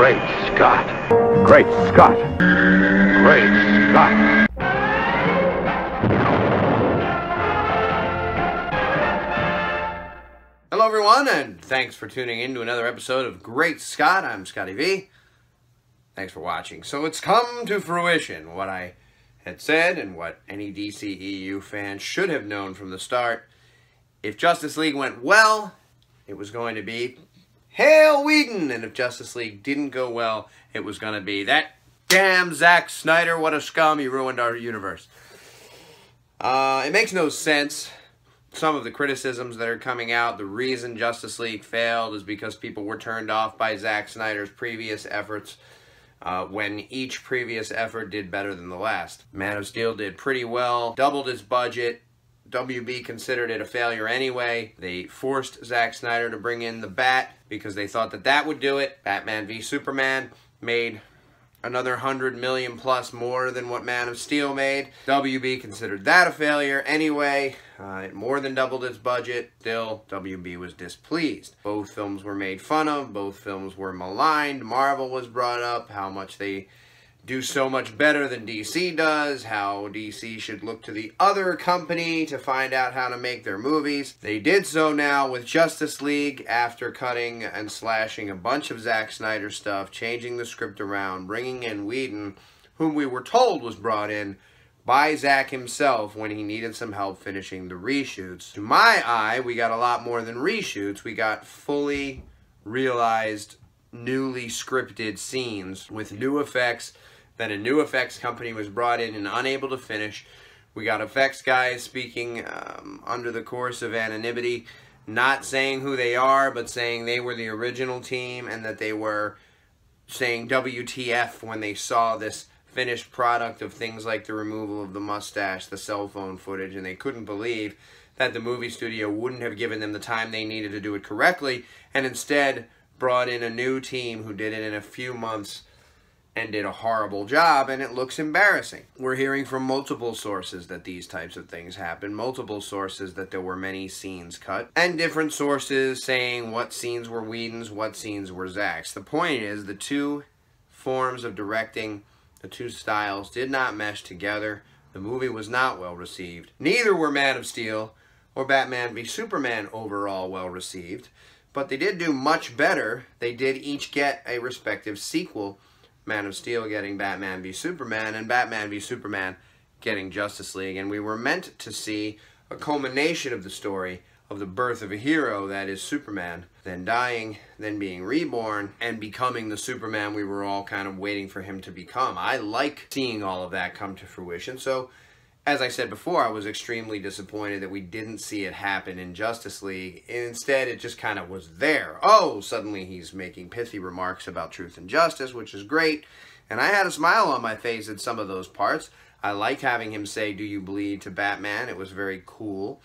Great Scott. Great Scott. Great Scott. Hello everyone, and thanks for tuning in to another episode of Great Scott. I'm Scotty V. Thanks for watching. So it's come to fruition, what I had said and what any DCEU fan should have known from the start. If Justice League went well, it was going to be Hail Whedon, and if Justice League didn't go well, it was going to be that damn Zack Snyder, what a scum, he ruined our universe. It makes no sense. Some of the criticisms that are coming out, the reason Justice League failed is because people were turned off by Zack Snyder's previous efforts when each previous effort did better than the last. Man of Steel did pretty well, doubled its budget. WB considered it a failure anyway. They forced Zack Snyder to bring in the Bat because they thought that that would do it. Batman v Superman made another 100 million plus more than what Man of Steel made. WB considered that a failure anyway. It more than doubled its budget. Still, WB was displeased. Both films were made fun of. Both films were maligned. Marvel was brought up, how much they do so much better than DC does, how DC should look to the other company to find out how to make their movies. They did so now with Justice League after cutting and slashing a bunch of Zack Snyder stuff, changing the script around, bringing in Whedon, whom we were told was brought in by Zack himself when he needed some help finishing the reshoots. To my eye, we got a lot more than reshoots. We got fully realized, newly scripted scenes with new effects that a new effects company was brought in and unable to finish. We got effects guys speaking under the course of anonymity, not saying who they are, but saying they were the original team and that they were saying WTF when they saw this finished product of things like the removal of the mustache, the cell phone footage, and they couldn't believe that the movie studio wouldn't have given them the time they needed to do it correctly, and instead brought in a new team who did it in a few months and did a horrible job, and it looks embarrassing. We're hearing from multiple sources that these types of things happen, multiple sources that there were many scenes cut, and different sources saying what scenes were Whedon's, what scenes were Zack's. The point is, the two forms of directing, the two styles, did not mesh together. The movie was not well received. Neither were Man of Steel or Batman v Superman overall well received, but they did do much better. They did each get a respective sequel, Man of Steel getting Batman v Superman, and Batman v Superman getting Justice League. And we were meant to see a culmination of the story of the birth of a hero, that is Superman, then dying, then being reborn, and becoming the Superman we were all kind of waiting for him to become. I like seeing all of that come to fruition. So, as I said before, I was extremely disappointed that we didn't see it happen in Justice League. Instead, it just kind of was there. Oh, suddenly he's making pithy remarks about truth and justice, which is great. And I had a smile on my face at some of those parts. I liked having him say, "Do you bleed?" to Batman. It was very cool.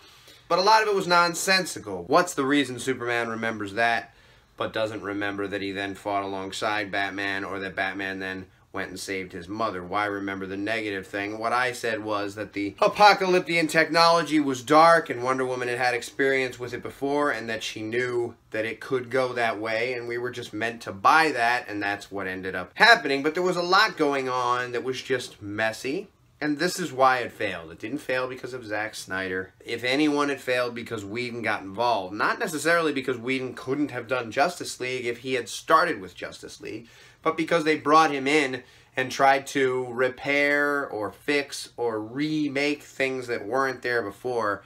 But a lot of it was nonsensical. What's the reason Superman remembers that, but doesn't remember that he then fought alongside Batman, or that Batman then went and saved his mother? Why remember the negative thing? What I said was that the apocalyptic technology was dark and Wonder Woman had had experience with it before, and that she knew that it could go that way, and we were just meant to buy that, and that's what ended up happening. But there was a lot going on that was just messy, and this is why it failed. It didn't fail because of Zack Snyder. If anyone, it failed because Whedon got involved. Not necessarily because Whedon couldn't have done Justice League if he had started with Justice League, but because they brought him in and tried to repair or fix or remake things that weren't there before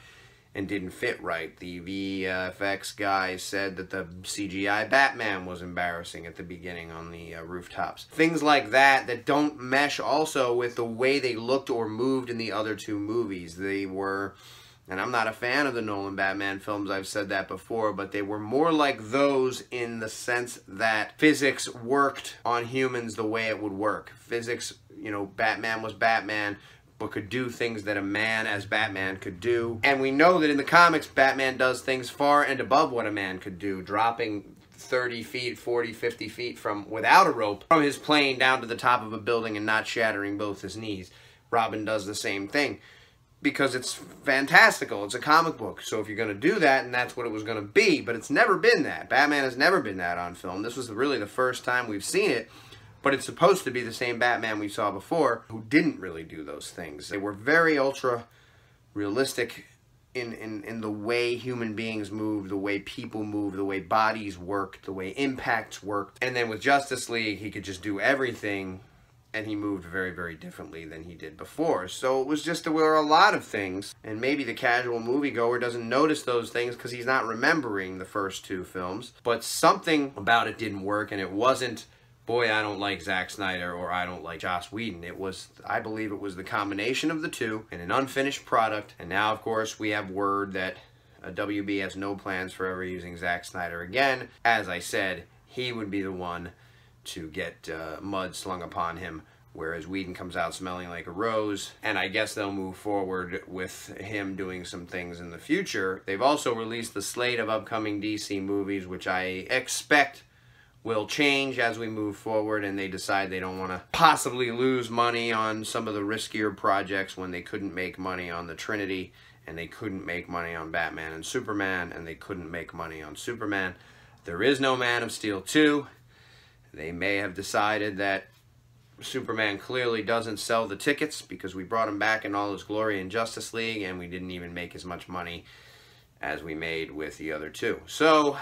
and didn't fit right. The VFX guy said that the CGI Batman was embarrassing at the beginning on the rooftops. Things like that that don't mesh also with the way they looked or moved in the other two movies. They were, and I'm not a fan of the Nolan Batman films, I've said that before, but they were more like those in the sense that physics worked on humans the way it would work. Physics, you know, Batman was Batman, but could do things that a man as Batman could do. And we know that in the comics, Batman does things far and above what a man could do, dropping 30 feet, 40, 50 feet from, without a rope, from his plane down to the top of a building and not shattering both his knees. Robin does the same thing. because it's fantastical. It's a comic book. So if you're going to do that, and that's what it was going to be, but it's never been that. Batman has never been that on film. This was really the first time we've seen it, but it's supposed to be the same Batman we saw before, who didn't really do those things. They were very ultra realistic in the way human beings move, the way people move, the way bodies work, the way impacts worked. And then with Justice League, he could just do everything, and he moved very, very differently than he did before. So it was just, there were a lot of things, and maybe the casual moviegoer doesn't notice those things because he's not remembering the first two films. But something about it didn't work, and it wasn't, boy, I don't like Zack Snyder or I don't like Joss Whedon. It was, I believe it was the combination of the two and an unfinished product. And now, of course, we have word that WB has no plans for ever using Zack Snyder again. As I said, he would be the one to get mud slung upon him, whereas Whedon comes out smelling like a rose. And I guess they'll move forward with him doing some things in the future. They've also released the slate of upcoming DC movies, which I expect will change as we move forward, and they decide they don't want to possibly lose money on some of the riskier projects when they couldn't make money on the Trinity, and they couldn't make money on Batman and Superman, and they couldn't make money on Superman. There is no Man of Steel 2. They may have decided that Superman clearly doesn't sell the tickets because we brought him back in all his glory in Justice League, and we didn't even make as much money as we made with the other two. So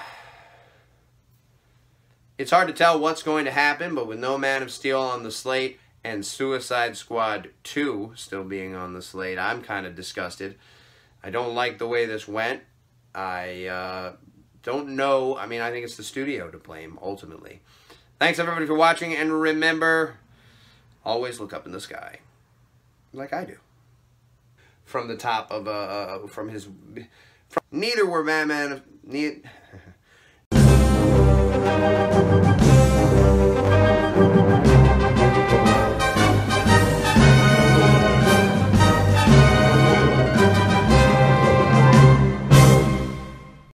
it's hard to tell what's going to happen, but with no Man of Steel on the slate and Suicide Squad 2 still being on the slate, I'm kind of disgusted. I don't like the way this went. I don't know. I mean, I think it's the studio to blame, ultimately. Thanks, everybody, for watching, and remember, always look up in the sky, like I do. From the top of, neither were Batman,